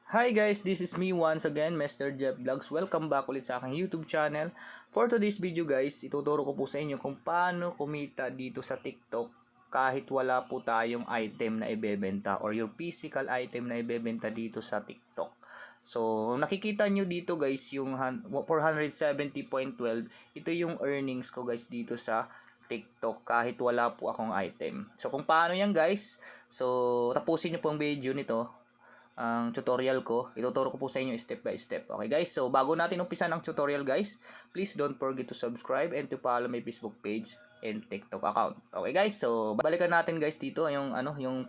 Hi guys, this is me once again, Mr. Jeff Vlogs. Welcome back ulit sa aking YouTube channel. For today's video guys, ituturo ko po sa inyo kung paano kumita dito sa TikTok kahit wala po tayong item na ibebenta or your physical item na ibebenta dito sa TikTok. So, nakikita nyo dito guys yung 470.12. Ito yung earnings ko guys dito sa TikTok kahit wala po akong item. So, kung paano yan guys, so tapusin nyo po ang video nito. Ang tutorial ko, ituturo ko po sa inyo step by step. Okay guys, so bago natin umpisan ang tutorial guys, please don't forget to subscribe and to follow my Facebook page and TikTok account. Okay guys, so balikan natin guys dito yung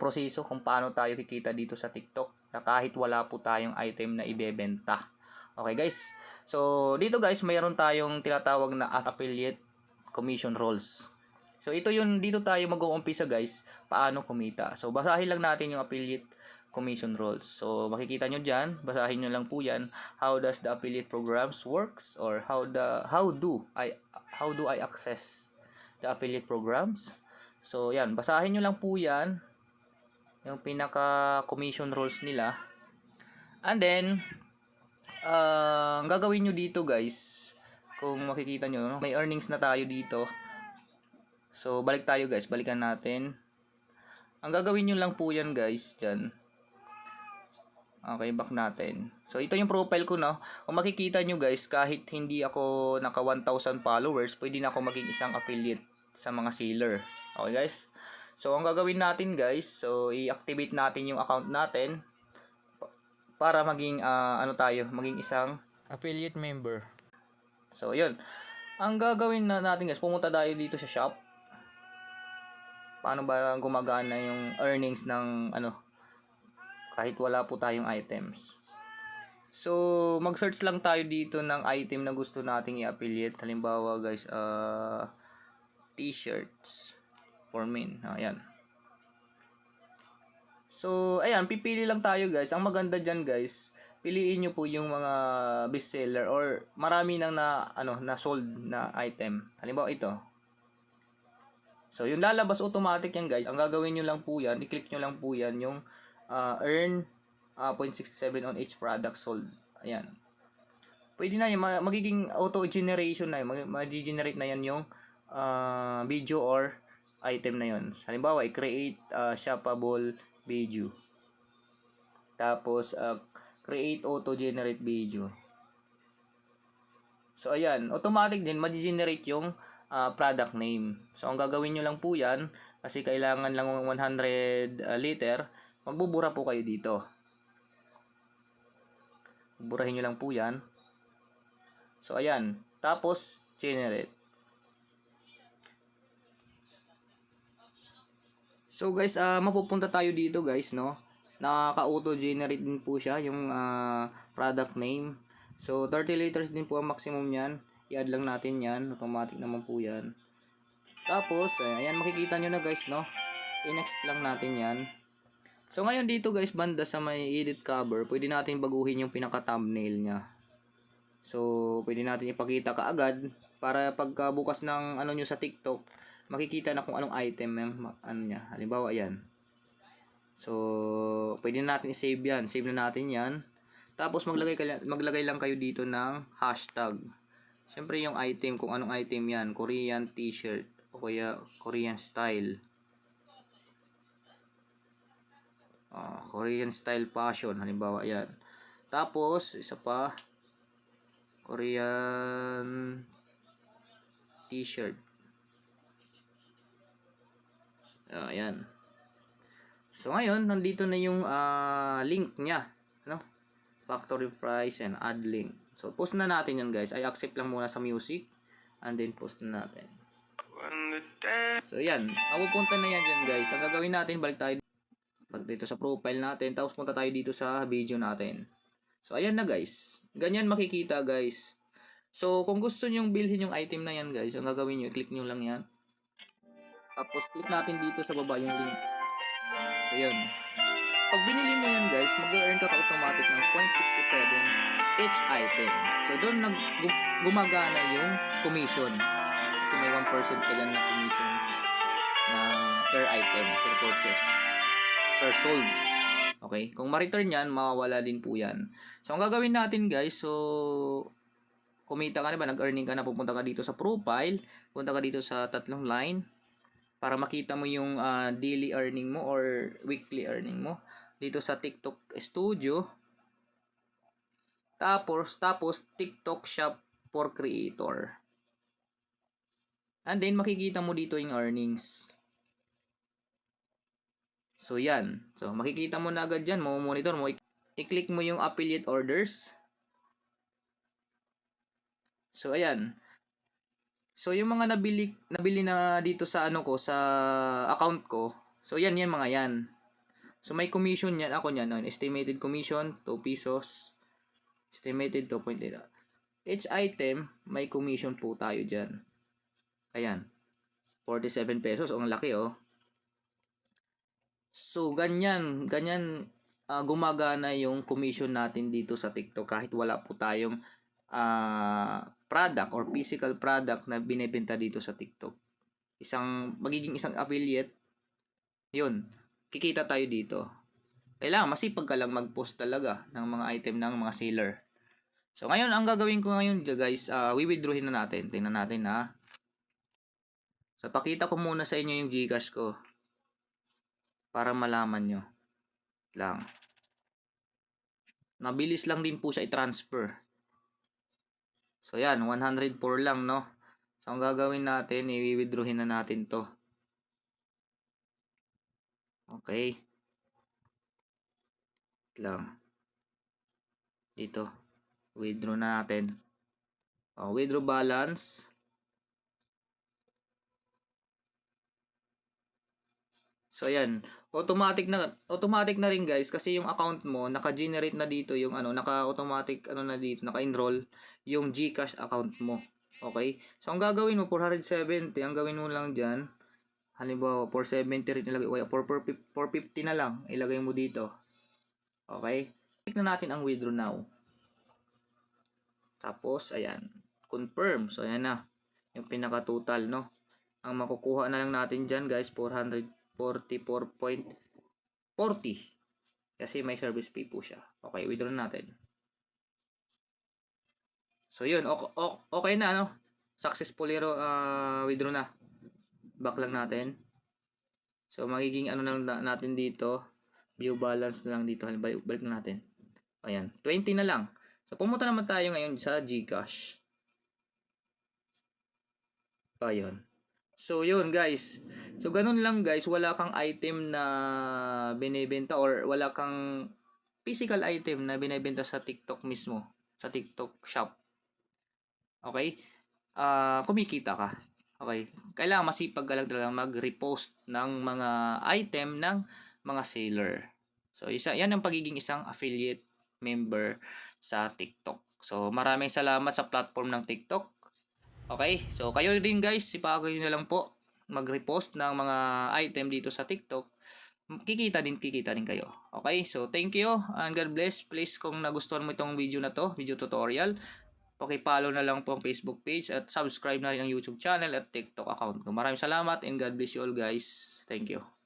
proseso kung paano tayo kikita dito sa TikTok na kahit wala po tayong item na ibebenta. Okay guys, so dito guys mayroon tayong tinatawag na affiliate commission rules. So ito yung dito tayo mag-uumpisa guys, paano kumita. So basahin lang natin yung affiliate commission rules. So makikita nyo dyan, basahin nyo lang po yan. How does the affiliate programs works, or how do I access the affiliate programs? So yan, basahin nyo lang po yan, yung pinaka commission rules nila. And then ang gagawin nyo dito guys, kung makikita nyo, may earnings na tayo dito. So balik tayo guys, balikan natin. Ang gagawin nyo lang po yan guys dyan. Okay, back natin. So, ito yung profile ko, no? Kung makikita nyo guys, kahit hindi ako naka 1,000 followers, pwede na ako maging isang affiliate sa mga seller. Okay guys? So, ang gagawin natin guys, so i-activate natin yung account natin para maging, maging isang affiliate member. So, yun. Ang gagawin natin guys, pumunta tayo dito sa shop. Paano ba gumagana yung earnings ng, kahit wala po tayong items. So, mag-search lang tayo dito ng item na gusto nating i-affiliate. Halimbawa, guys, t-shirts for men. Ayan. So, ayan, pipili lang tayo, guys. Ang maganda dyan, guys, piliin nyo po yung mga bestseller or marami nang na sold na item. Halimbawa, ito. So, yung lalabas automatic yan, guys. Ang gagawin nyo lang po yan, i-click nyo lang po yan, yung earn 0.67 on each product sold. Ayan. Pwede na yan. Magiging auto-generation na yan. Mag-generate na yan yung video or item na yun. Halimbawa, i-create shoppable video. Tapos, create auto-generate video. So, ayan. Automatic din, mag-generate yung product name. So, ang gagawin nyo lang po yan, kasi kailangan lang 100 liter, magbubura po kayo dito. Burahin nyo lang po yan. So, ayan. Tapos, generate. So, guys, mapupunta tayo dito, guys, no? Nakaka-auto-generate din po siya, yung product name. So, 30 liters din po ang maximum yan. I-add lang natin yan. Automatic naman po yan. Tapos, ayan, makikita nyo na, guys, no? I-next lang natin yan. So ngayon dito guys, banda sa may edit cover, pwede natin baguhin yung pinaka thumbnail niya. So pwede natin ipakita kaagad para pagka bukas ng nyo sa TikTok, makikita na kung anong item yung niya. Halimbawa yan. So pwede natin i-save yan. Save na natin yan. Tapos maglagay lang kayo dito ng hashtag. Siyempre yung item, kung anong item yan, Korean t-shirt o kaya Korean style. Korean style fashion, halimbawa yan. Tapos isa pa, Korean t-shirt. Ayan. So ngayon nandito na yung link niya, no? Factory price and add link. So post na natin yan guys. I accept lang muna sa music and then post na natin. So yan, mapupunta na yan dyan guys. Ang gagawin natin, balik tayo dito sa profile natin, tapos punta tayo dito sa video natin. So ayan na guys, ganyan makikita guys. So kung gusto nyong bilhin yung item na yan guys, ang gagawin nyo, click nyo lang yan, tapos click natin dito sa baba yung link. So yun, pag binili mo yan guys, mag-earn ka automatic ng 0.67 each item. So doon gumagana yung commission, kasi may 1% ka dyan na commission na per item, per purchase, per sold. Okay? Kung ma-return yan, mawawala din po yan. So, ang gagawin natin guys, so, kumita ka na ba, nag-earning ka na, pupunta ka dito sa profile, punta ka dito sa tatlong line, para makita mo yung daily earning mo or weekly earning mo. Dito sa TikTok Studio, tapos TikTok Shop for Creator. And then, makikita mo dito yung earnings. So, yan. So, makikita mo na agad dyan. Monitor mo. I-click mo yung affiliate orders. So, ayan. So, yung mga nabili na dito sa ano ko, sa account ko. So, yan mga yan. So, may commission yan. Ako yan. Estimated commission, 2 pesos. Estimated 2.8. Each item, may commission po tayo dyan. Ayan. 47 pesos. Ang laki, oh. So, ganyan gumagana yung commission natin dito sa TikTok kahit wala po tayong product or physical product na binebenta dito sa TikTok. Magiging isang affiliate, yun, kikita tayo dito. Kailangan masipag ka lang mag-post talaga ng mga item ng mga seller. So, ngayon, ang gagawin ko ngayon, guys, withdrawin na natin. Tingnan natin, ha. So, pakita ko muna sa inyo yung GCash ko para malaman nyo lang. Mabilis lang din po siya i-transfer. So, yan, 104 lang, no? So, ang gagawin natin, i-withdrawin na natin to. Okay. Lang. Dito. Withdraw na natin. Withdraw balance. So, ayan. Automatic na rin guys kasi yung account mo naka-generate na dito yung naka-automatic na dito, naka-enroll yung GCash account mo. Okay? So, ang gagawin mo 470, ang gawin mo lang diyan, halimbawa 470 rin ilagay, 450 na lang ilagay mo dito. Okay? Click na natin ang withdraw now. Tapos, ayan. Confirm. So, ayan na. Yung pinaka-total, no? Ang makukuha na lang natin dyan, guys, 444.40. Kasi may service fee po siya. Okay, withdraw natin. So, yun. Okay na, no? Successfully withdraw na. Back lang natin. So, magiging na lang natin dito. View balance na lang dito. Balik na natin. Ayan. 20 na lang. So, pumunta naman tayo ngayon sa GCash. Ayun. So, yun guys. So, ganun lang guys. Wala kang item na binibenta or wala kang physical item na binibenta sa TikTok mismo. Sa TikTok shop. Okay? Kumikita ka. Okay? Kailangan masipag ka lang talaga mag-repost ng mga item ng mga seller. So, yan ang pagiging isang affiliate member sa TikTok. So, maraming salamat sa platform ng TikTok. Okay? So, kayo din guys, ipagay nyo na lang po mag-repost ng mga item dito sa TikTok. Kikita din kayo. Okay? So, thank you and God bless. Please, kung nagustuhan mo itong video na to, video tutorial, paki-follow na lang po ang Facebook page at subscribe na rin ang YouTube channel at TikTok account ko. Maraming salamat and God bless you all guys. Thank you.